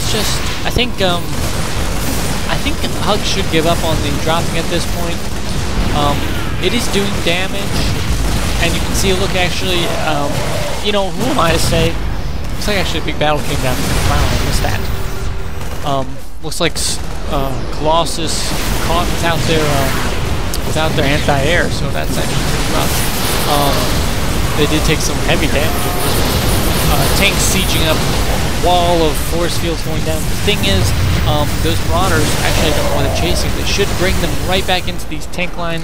it's just, I think Hug should give up on the dropping at this point. It is doing damage, and you can see, look, actually, you know, who am I to say? Looks like actually a big battle came down. Wow, I missed that. Looks like Colossus caught without their anti-air, so that's actually pretty rough. They did take some heavy damage. Tanks sieging up, wall of force fields going down. The thing is, those marauders, actually I don't know why they're chasing. They should bring them right back into these tank line.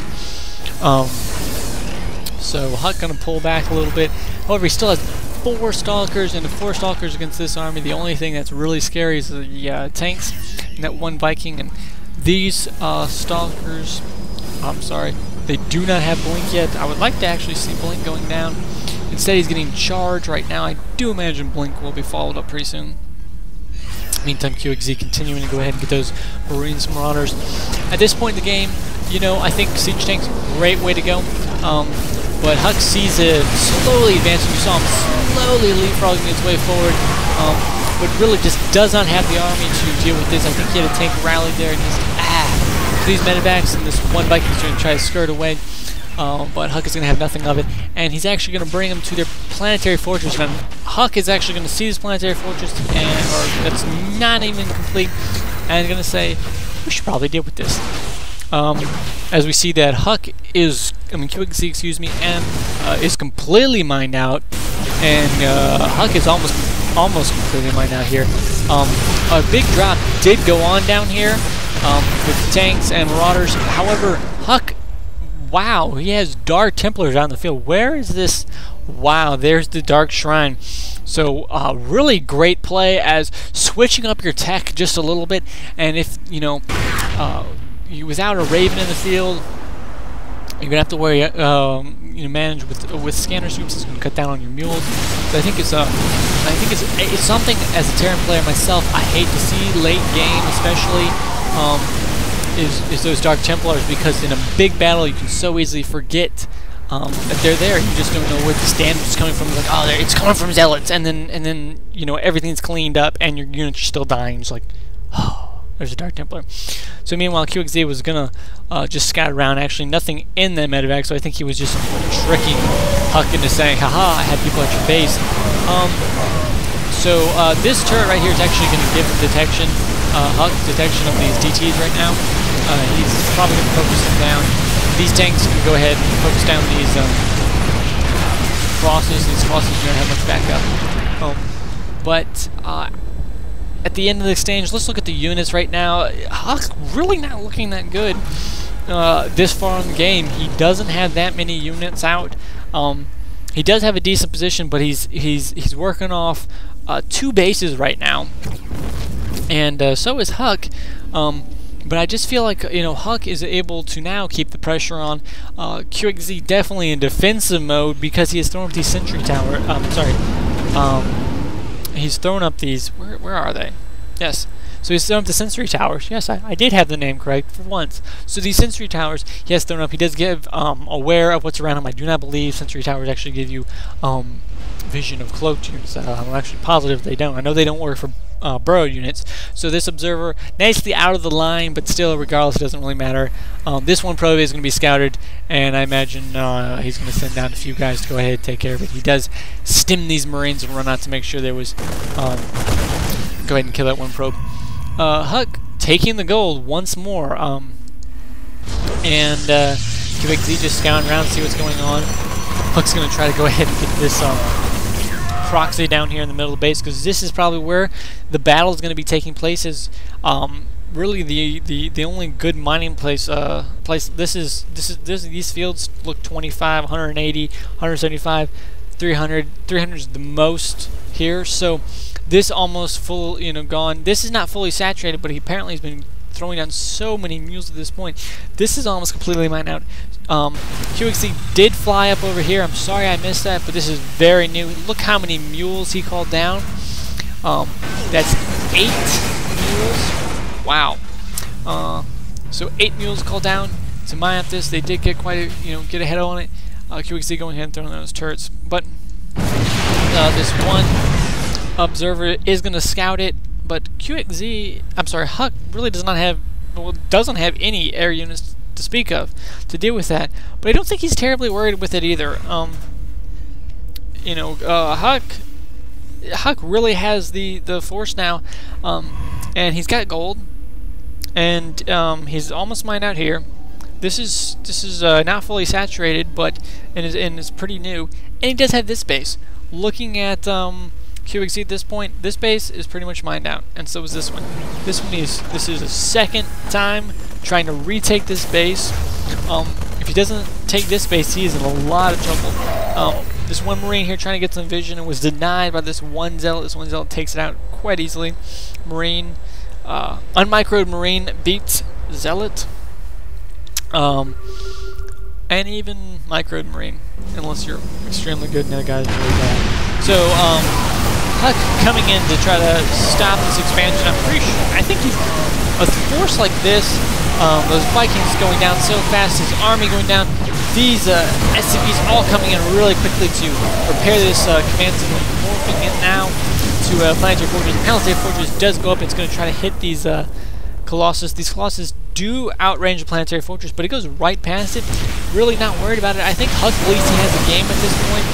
So Huck gonna pull back a little bit. However, he still has 4 Stalkers, and the 4 Stalkers against this army. The only thing that's really scary is the tanks and that 1 Viking. And these Stalkers, I'm sorry, they do not have Blink yet. I would like to actually see Blink going down. Instead, he's getting charged right now. I do imagine Blink will be followed up pretty soon. Meantime, QXZ continuing to go ahead and get those Marines Marauders. At this point in the game, you know, I think Siege Tank's a great way to go. But Huck sees it slowly advancing. You saw him slowly leapfrogging its way forward, but really just does not have the army to deal with this. I think he had a tank rally there, and he's these medevacs, and this 1 Viking's going to try to skirt away. But Huck is going to have nothing of it, and he's actually going to bring them to their planetary fortress. And Huck is actually going to see this planetary fortress, or that's not even complete, and going to say, we should probably deal with this. As we see that Huck is, QXZ, excuse me, and is completely mined out, and Huck is almost completely mined out here. A big drop did go on down here with tanks and marauders. However, Huck, wow, he has Dark Templars out in the field. Where is this? Wow, there's the Dark Shrine. So really great play as switching up your tech just a little bit, and if you know without a Raven in the field, you're gonna have to worry, manage with scanner sweeps. It's gonna cut down on your mules. But I think it's something as a Terran player myself I hate to see late game, especially is those Dark Templars, because in a big battle you can so easily forget that they're there. You just don't know where the stand is coming from. Like, oh, it's coming from zealots, and then you know everything's cleaned up, and your units are still dying. It's like, oh. There's a Dark Templar. So meanwhile, QXZ was gonna just scout around. Actually, nothing in that medevac, so I think he was just tricking Huck into saying, haha, I had people at your base. So this turret right here is actually gonna give detection, Huck detection of these DTs right now. He's probably gonna focus them down. These tanks can go ahead and focus down these crosses. These crosses don't have much backup. At the end of the exchange, let's look at the units right now. Huck's really not looking that good this far in the game. He doesn't have that many units out. He does have a decent position, but he's working off 2 bases right now, and so is Huck. But I just feel like Huck is able to now keep the pressure on. QXZ definitely in defensive mode because he has thrown up these sentry tower. He's thrown up these. Where are they? Yes. So he's thrown up the sensory towers. Yes, I did have the name correct for once. So these sensory towers he has thrown up. He does give aware of what's around him. I do not believe sensory towers actually give you vision of cloaked units. I'm actually positive they don't. I know they don't work for burrow units. So this observer, nicely out of the line, but still, regardless, it doesn't really matter. This one probably is going to be scouted, and I imagine he's going to send down a few guys to go ahead and take care of it. He does stim these Marines and run out to make sure there was. Go ahead and kill that 1 probe. Huck taking the gold once more, and QXZ just scouting around to see what's going on. Huck's going to try to go ahead and get this proxy down here in the middle of the base, because this is probably where the battle is going to be taking place. Is really the only good mining place. These fields look 25, 180, 175, 300. 300 is the most here. So this almost full, gone. This is not fully saturated, but he apparently has been throwing down so many mules at this point. This is almost completely mined out. QXZ did fly up over here. I'm sorry I missed that, but this is very new. Look how many mules he called down. That's 8 mules. Wow. So 8 mules called down to mine up this. They did get quite a, get ahead on it. QXZ going ahead and throwing those turrets. But this 1 observer is going to scout it. But QXZ, I'm sorry, Huck really doesn't have any air units to speak of to deal with that. But I don't think he's terribly worried with it either. You know, Huck really has the force now, and he's got gold, and he's almost mined out here. This is not fully saturated, but and is pretty new, and he does have this base. Looking at QXZ at this point, this base is pretty much mined out, and so is this one. This is a second time trying to retake this base. If he doesn't take this base, he is in a lot of trouble. This one Marine here trying to get some vision and was denied by this one Zealot. This one Zealot takes it out quite easily. Marine, unmicroed Marine beats Zealot. And even microed Marine, unless you're extremely good and the other guy's really bad. So, Huck coming in to try to stop this expansion. I think he's a force like this. Those Vikings going down so fast, his army going down. These SCVs all coming in really quickly to repair this command signal, morphing in now to Planetary Fortress. The Planetary Fortress does go up. It's going to try to hit these Colossus. These Colossus do outrange the Planetary Fortress, but it goes right past it. Really not worried about it. I think Huck believes he has a game at this point.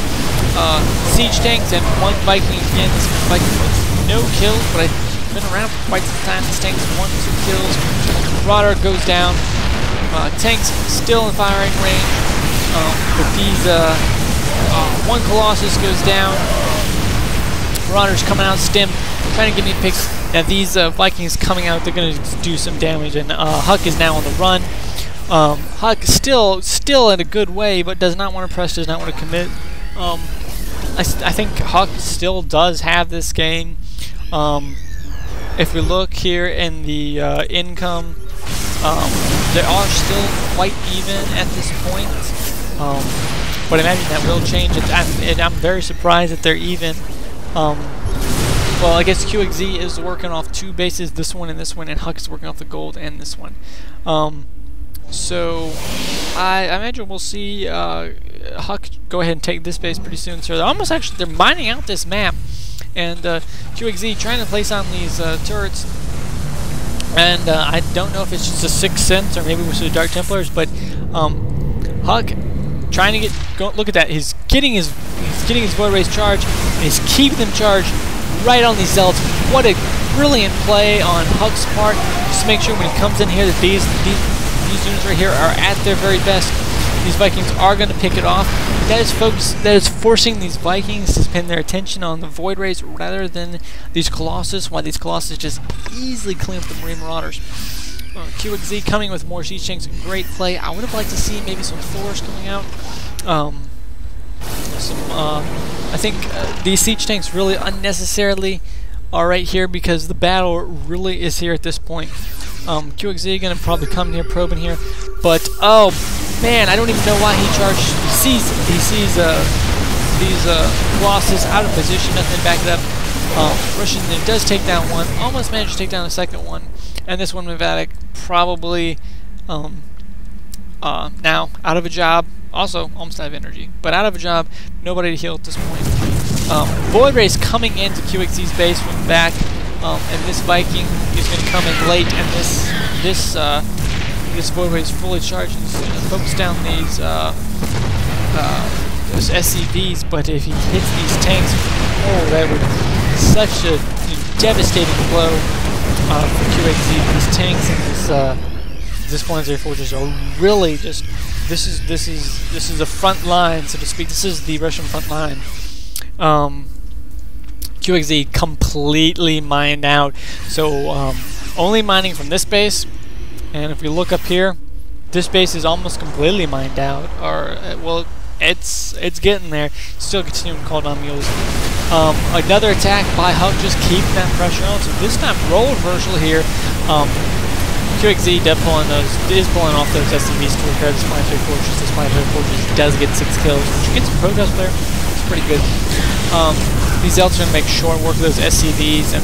Siege tanks and one Viking again. This Viking with no kills, but I've been around for quite some time. This tank's 1-2 kills. Radar goes down. Tanks still in firing range. But these one Colossus goes down. Marauders coming out, stim, trying to give me picks. Now these Vikings coming out, they're going to do some damage, and Huck is now on the run. Huck still in a good way, but does not want to press, does not want to commit. I think Huck still does have this game. If we look here in the income, they are still quite even at this point. But I imagine that will change. I'm very surprised that they're even. Well, I guess QXZ is working off two bases, this one, and Huck is working off the gold and this one. So I imagine we'll see Huck go ahead and take this base pretty soon. So they're mining out this map, and QXZ trying to place on these turrets. And I don't know if it's just a sixth sense or maybe it was the Dark Templars, but Huck trying to look at that. He's getting his Void Rays charged, and he's keeping them charged right on these Zealots. What a brilliant play on Huck's part, just to make sure when he comes in here that these units right here are at their very best. These Vikings are going to pick it off. That is forcing these Vikings to spend their attention on the Void Rays rather than these Colossus, while these Colossus just easily clean up the Marine Marauders. QXZ coming with more siege tanks, great play. I would have liked to see maybe some Thors coming out. I think these siege tanks really unnecessarily are right here because the battle really is here at this point. QXZ gonna probably come here, probing here, but oh man, I don't even know why he charged. He sees these Colossus out of position, nothing to back it up. Russian does take down one, almost managed to take down the second one, and this one Mavatic probably now out of a job. Also, almost out of energy, but out of a job, nobody to heal at this point. Void Rays coming into QXZ's base from the back, and this Viking is going to come in late, and this Void Ray is fully charged and going to focus down these SCVs. But if he hits these tanks, oh, that would be such a devastating blow for QXZ. These tanks and this Planetary Fortress are really just. This is a front line, so to speak. This is the Russian front line. QXZ completely mined out. So only mining from this base, and if we look up here, this base is almost completely mined out. Or well, it's getting there. Still continuing to call down mules. Another attack by Huck, just keeping that pressure on. So this time role reversal here. QXZ is pulling off those SCVs to repair this Planetary Fortress. This Planetary Fortress does get 6 kills, which gets some progress there. It's pretty good. These Zealots are going to make short work of those SCVs, and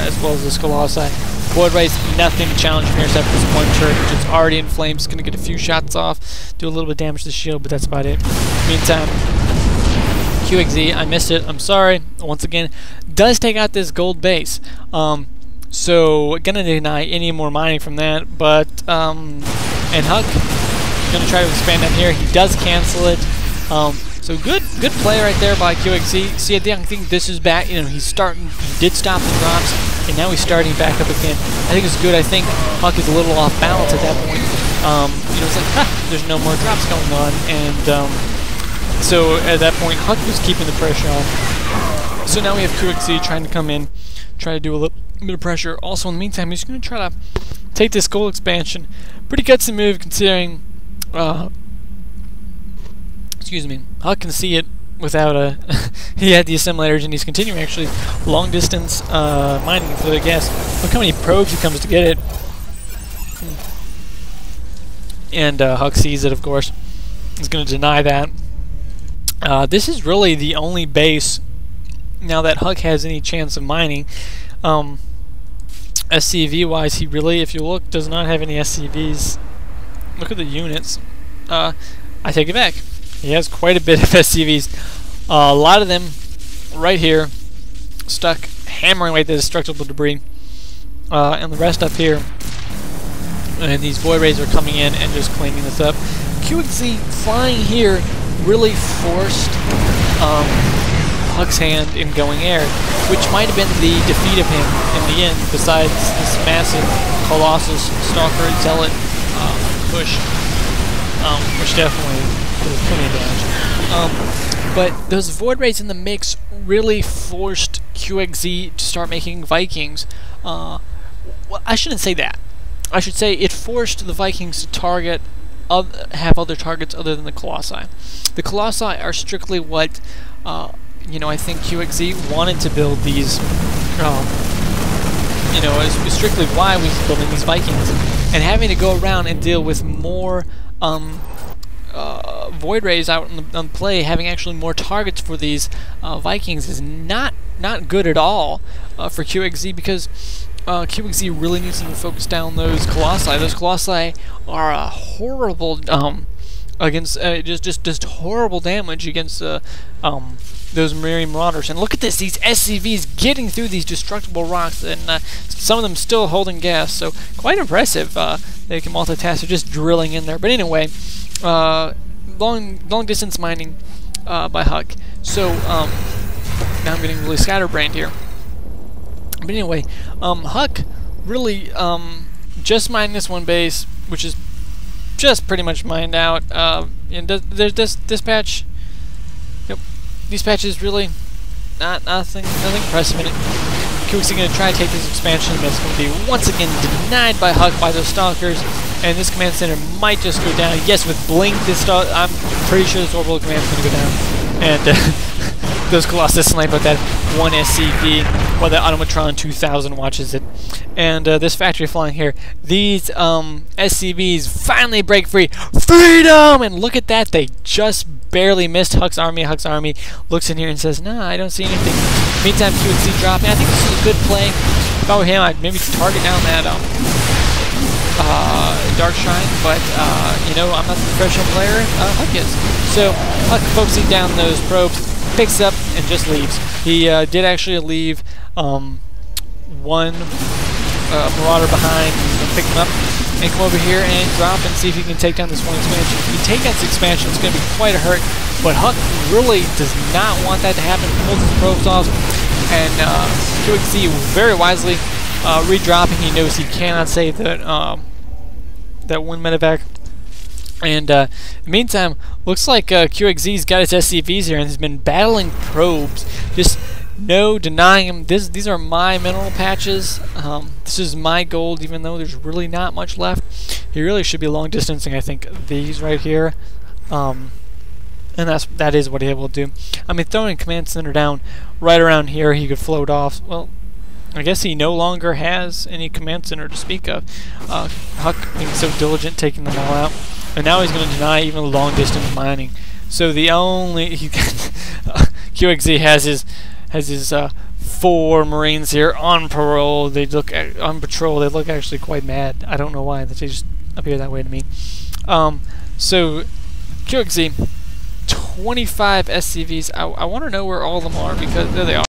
as well as this Colossi. Void Rays, nothing to challenge from here except for this one turret, which is already in flames. Going to get a few shots off, do a little bit of damage to the shield, but that's about it. Meantime, QXZ, I missed it. I'm sorry. Once again, does take out this gold base. So gonna deny any more mining from that, but and Huck gonna try to expand down here. He does cancel it. So good play right there by QXZ. See, I think this is back. You know, he did stop the drops, and now he's starting back up again. I think it's good. I think Huck is a little off balance at that point. You know, it's like, there's no more drops going on, and so at that point, Huck was keeping the pressure on. So now we have QXZ trying to come in, try to do a little bit of pressure. Also, in the meantime, he's going to try to take this goal expansion. Pretty gutsy move considering. Excuse me. Huck can see it without a. He had the assimilators, and he's continuing actually long distance mining for the gas. Look how many probes he comes to get it. And Huck sees it, of course. He's going to deny that. This is really the only base now that Huck has any chance of mining. SCV wise, he really, if you look, does not have any SCVs. Look at the units. I take it back. He has quite a bit of SCVs. A lot of them right here, stuck, hammering away the destructible debris. And the rest up here. And these void rays are coming in and just cleaning this up. QXZ flying here really forced Huck's hand in going air, which might have been the defeat of him in the end, besides this massive Colossus Stalker Zealot push, which definitely was plenty of damage. But those void rays in the mix really forced QXZ to start making Vikings. Well, I shouldn't say that. I should say it forced the Vikings to have other targets other than the Colossi. The Colossi are strictly what you know, I think QXZ wanted to build these. You know, is strictly why we was building these Vikings, and having to go around and deal with more void rays out on play, having actually more targets for these Vikings is not good at all for QXZ, because QXZ really needs to focus down those Colossi. Those Colossi are a horrible against just horrible damage against those Marine Marauders. And look at this, these SCVs getting through these destructible rocks, and some of them still holding gas. So quite impressive. They can multitask. They're just drilling in there. But anyway, long distance mining by Huck. So now I'm getting really scatterbrained here. But anyway, Huck really just mined this one base, which is just pretty much mined out. And there's this dispatch. Yep, these patches really nothing impressive in it. QXZ going to try to take this expansion, but it's going to be once again denied by Huck by those stalkers, and this command center might just go down. Yes, with Blink, I'm pretty sure this orbital command is going to go down, and those Colossus snipe out that one SCV while the Automatron 2000 watches it. And this factory flying here, these SCVs finally break free. Freedom! And look at that, they just barely missed Huck's army. Huck's army looks in here and says, nah, I don't see anything. Meantime, QXZ dropping. I think this is a good play. If I were him, I'd maybe target down that Dark Shrine, but you know, I'm not the professional player. Huck is. So Huck focusing down those probes, picks up and just leaves. He did actually leave one Marauder behind. He's going to pick him up and come over here and drop and see if he can take down this one expansion. If he take down this expansion, it's going to be quite a hurt. But Huck really does not want that to happen. Pulls his probes off, and QXZ very wisely redropping. He knows he cannot save that that one medevac. And in the meantime, looks like QXZ's got his SCVs here and has been battling probes. Just no denying him. These are my mineral patches. This is my gold, even though there's really not much left. He really should be long distancing, I think, these right here. And that is what he will do. I mean, throwing command center down right around here, he could float off. Well, I guess he no longer has any command center to speak of. Huck being so diligent, taking them all out. And now he's going to deny even long distance mining. So the only QXZ has his 4 Marines here on parole. They look on patrol. They look actually quite mad. I don't know why. They just appear that way to me. So QXZ, 25 SCVs. I want to know where all of them are, because there they are.